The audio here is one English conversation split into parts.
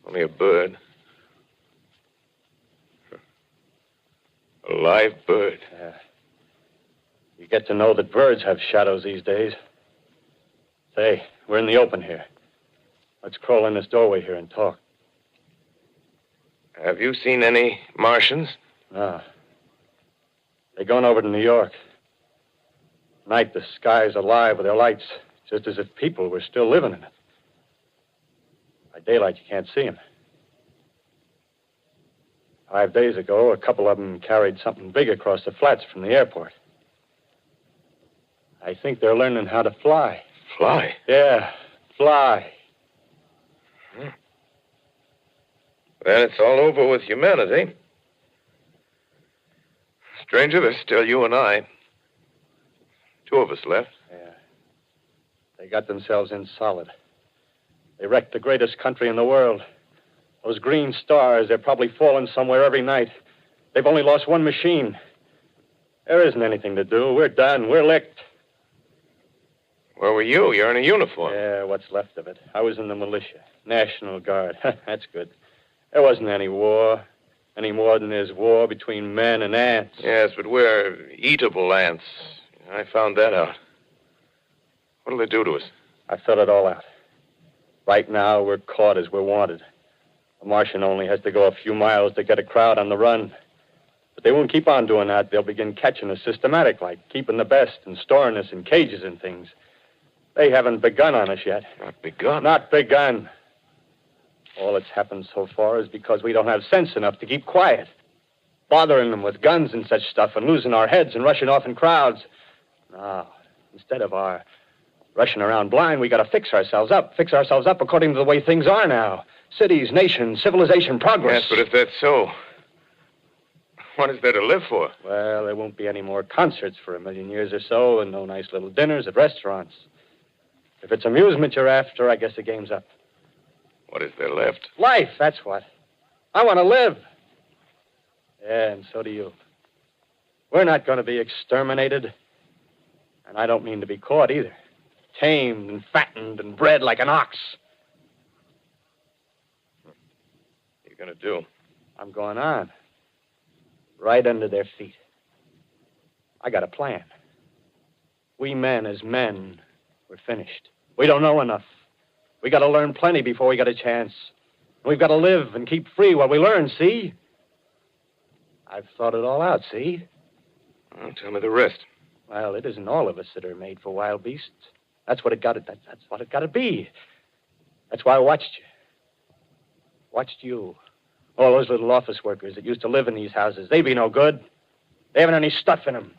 Only a bird. A live bird. Yeah. You get to know that birds have shadows these days. Say, we're in the open here. Let's crawl in this doorway here and talk. Have you seen any Martians? No. They're going over to New York. Night, the sky's alive with their lights, just as if people were still living in it. By daylight, you can't see them. 5 days ago, a couple of them carried something big across the flats from the airport. I think they're learning how to fly. Fly? Yeah, fly. Then it's all over with humanity. Stranger, there's still you and I. 2 of us left. Yeah. They got themselves in solid. They wrecked the greatest country in the world. Those green stars, they're probably falling somewhere every night. They've only lost one machine. There isn't anything to do. We're done. We're licked. Where were you? You're in a uniform. Yeah, what's left of it. I was in the militia. National Guard. That's good. There wasn't any war. Any more than there's war between men and ants. Yes, but we're eatable ants. I found that out. What'll they do to us? I thought it all out. Right now, we're caught as we're wanted. The Martian only has to go a few miles to get a crowd on the run. But they won't keep on doing that. They'll begin catching us systematic, like keeping the best and storing us in cages and things. They haven't begun on us yet. Not begun? Not begun. All that's happened so far is because we don't have sense enough to keep quiet. Bothering them with guns and such stuff and losing our heads and rushing off in crowds. No, instead of our rushing around blind, we got to fix ourselves up. Fix ourselves up according to the way things are now. Cities, nations, civilization, progress. Yes, but if that's so, what is there to live for? Well, there won't be any more concerts for 1,000,000 years or so, and no nice little dinners at restaurants. If it's amusement you're after, I guess the game's up. What is there left? Life, that's what. I want to live. Yeah, and so do you. We're not going to be exterminated. And I don't mean to be caught either. Tamed and fattened and bred like an ox. What are you going to do? I'm going on. Right under their feet. I got a plan. We men as men, we're finished. We don't know enough. We got to learn plenty before we get a chance. We've got to live and keep free while we learn, see? I've thought it all out, see? Well, tell me the rest. Well, it isn't all of us that are made for wild beasts. That's what it got to. That's what it got to be. That's why I watched you. Watched you. All those little office workers that used to live in these houses. They be no good. They haven't any stuff in them.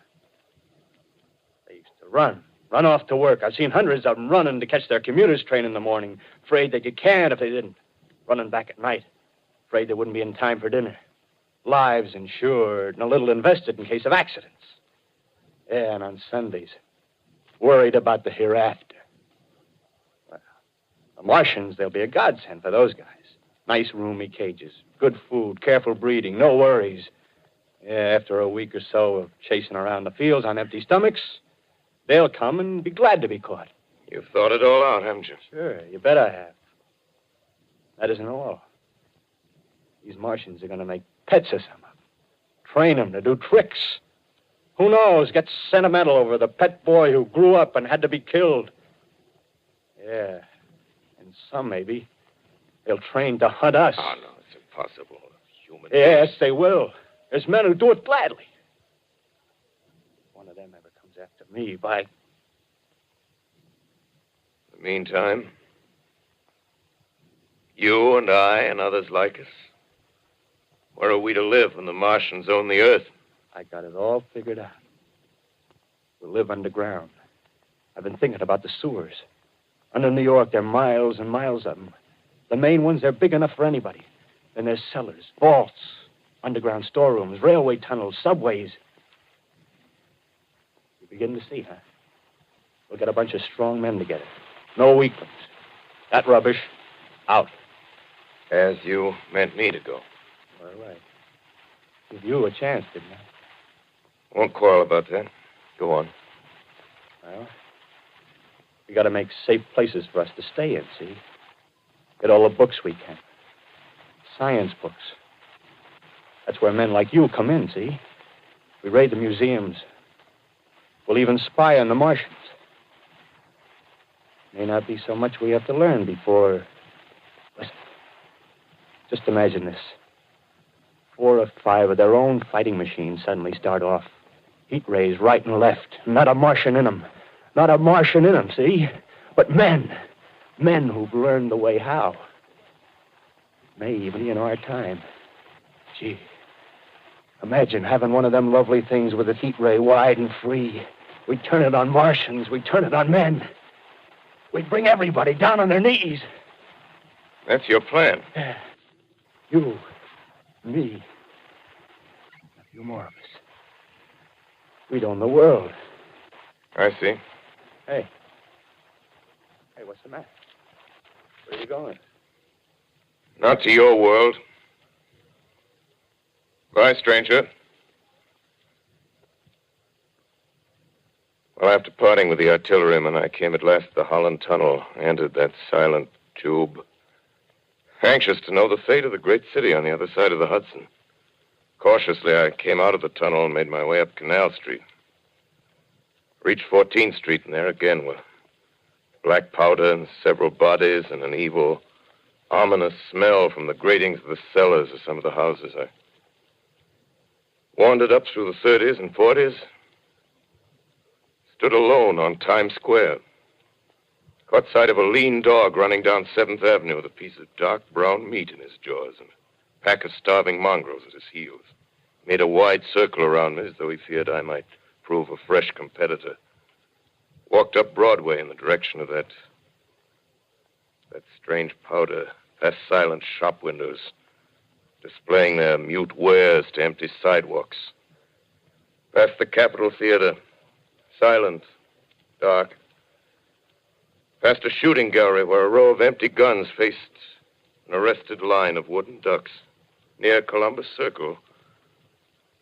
They used to run off to work. I've seen hundreds of them running to catch their commuter's train in the morning, afraid they'd get canned if they didn't. Running back at night, afraid they wouldn't be in time for dinner. Lives insured and a little invested in case of accidents. Yeah, and on Sundays, worried about the hereafter. Well, the Martians, they'll be a godsend for those guys. Nice, roomy cages, good food, careful breeding, no worries. Yeah, after a week or so of chasing around the fields on empty stomachs, they'll come and be glad to be caught. You've thought it all out, haven't you? Sure, you bet I have. That isn't all. These Martians are going to make pets of some of them. Train them to do tricks. Who knows, get sentimental over the pet boy who grew up and had to be killed. Yeah, and some maybe, they'll train to hunt us. Oh, no, it's impossible. Human Yes, beings. they will. There's men who do it gladly. If one of them ever comes after me, by... In the meantime, you and I and others like us, where are we to live when the Martians own the Earth? I got it all figured out. We'll live underground. I've been thinking about the sewers. Under New York, there are miles and miles of them. The main ones, they're big enough for anybody. Then there's cellars, vaults, underground storerooms, railway tunnels, subways. You begin to see, huh? We'll get a bunch of strong men together. No weaklings. That rubbish, out. As you meant me to go. All right. Give you a chance, didn't I? Won't quarrel about that. Go on. Well, we got to make safe places for us to stay in, see? Get all the books we can. Science books. That's where men like you come in, see? We raid the museums. We'll even spy on the Martians. May not be so much we have to learn before... Listen. Just imagine this. 4 or 5 of their own fighting machines suddenly start off. Heat rays right and left. Not a Martian in them. Not a Martian in them, see? But men. Men who've learned the way how. May even be in our time. Gee. Imagine having one of them lovely things with its heat ray wide and free. We'd turn it on Martians. We'd turn it on men. We'd bring everybody down on their knees. That's your plan. You, me, a few more of us. We'd own the world. I see. Hey. Hey, what's the matter? Where are you going? Not to your world. Bye, stranger. Well, after parting with the artilleryman, I came at last to the Holland Tunnel, entered that silent tube, anxious to know the fate of the great city on the other side of the Hudson. Cautiously, I came out of the tunnel and made my way up Canal Street. Reached 14th Street, and there again were black powder and several bodies and an evil, ominous smell from the gratings of the cellars of some of the houses. I wandered up through the 30s and 40s, stood alone on Times Square, caught sight of a lean dog running down 7th Avenue with a piece of dark brown meat in his jaws and a pack of starving mongrels at his heels. Made a wide circle around me as though he feared I might prove a fresh competitor. Walked up Broadway in the direction of that strange powder, past silent shop windows, displaying their mute wares to empty sidewalks. Past the Capitol Theater, silent, dark. Past a shooting gallery where a row of empty guns faced an arrested line of wooden ducks. Near Columbus Circle,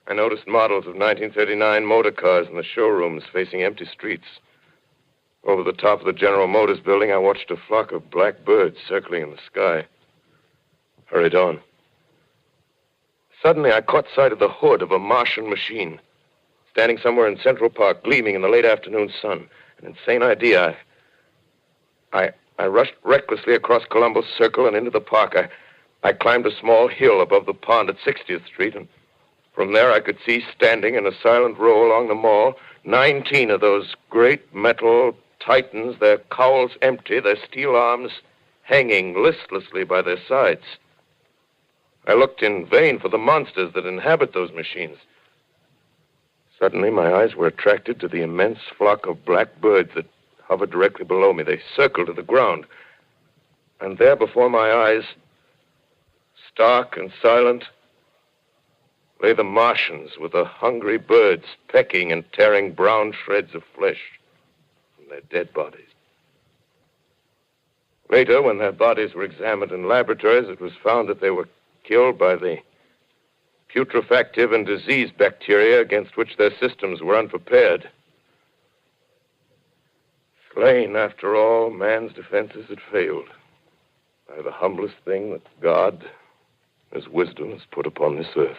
I noticed models of 1939 motor cars in the showrooms facing empty streets. Over the top of the General Motors building, I watched a flock of black birds circling in the sky. Hurried on. Suddenly, I caught sight of the hood of a Martian machine, standing somewhere in Central Park, gleaming in the late afternoon sun. An insane idea. I rushed recklessly across Columbus Circle and into the park. I climbed a small hill above the pond at 60th Street, and from there I could see standing in a silent row along the mall 19 of those great metal titans, their cowls empty, their steel arms hanging listlessly by their sides. I looked in vain for the monsters that inhabit those machines. Suddenly, my eyes were attracted to the immense flock of black birds that hovered directly below me. They circled to the ground. And there before my eyes, stark and silent, lay the Martians with the hungry birds pecking and tearing brown shreds of flesh from their dead bodies. Later, when their bodies were examined in laboratories, it was found that they were killed by the putrefactive and disease bacteria against which their systems were unprepared. Slain, after all, man's defenses had failed by the humblest thing that God, His wisdom, has put upon this earth.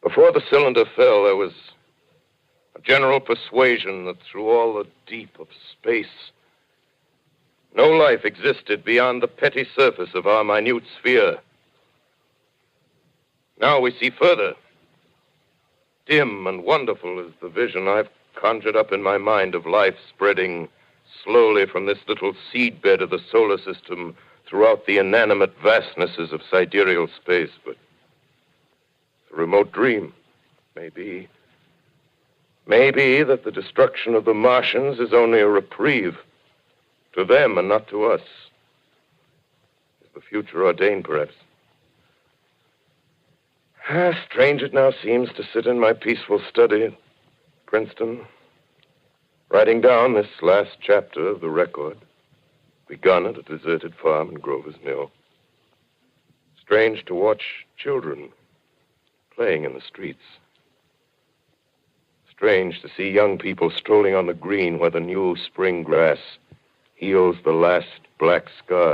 Before the cylinder fell, there was a general persuasion that through all the deep of space, no life existed beyond the petty surface of our minute sphere. Now we see further. Dim and wonderful is the vision I've conjured up in my mind of life spreading slowly from this little seedbed of the solar system throughout the inanimate vastnesses of sidereal space. But a remote dream, maybe that the destruction of the Martians is only a reprieve to them and not to us. Is the future ordained, perhaps? Strange it now seems to sit in my peaceful study at Princeton, writing down this last chapter of the record, begun at a deserted farm in Grover's Mill. Strange to watch children playing in the streets. Strange to see young people strolling on the green where the new spring grass heals the last black scar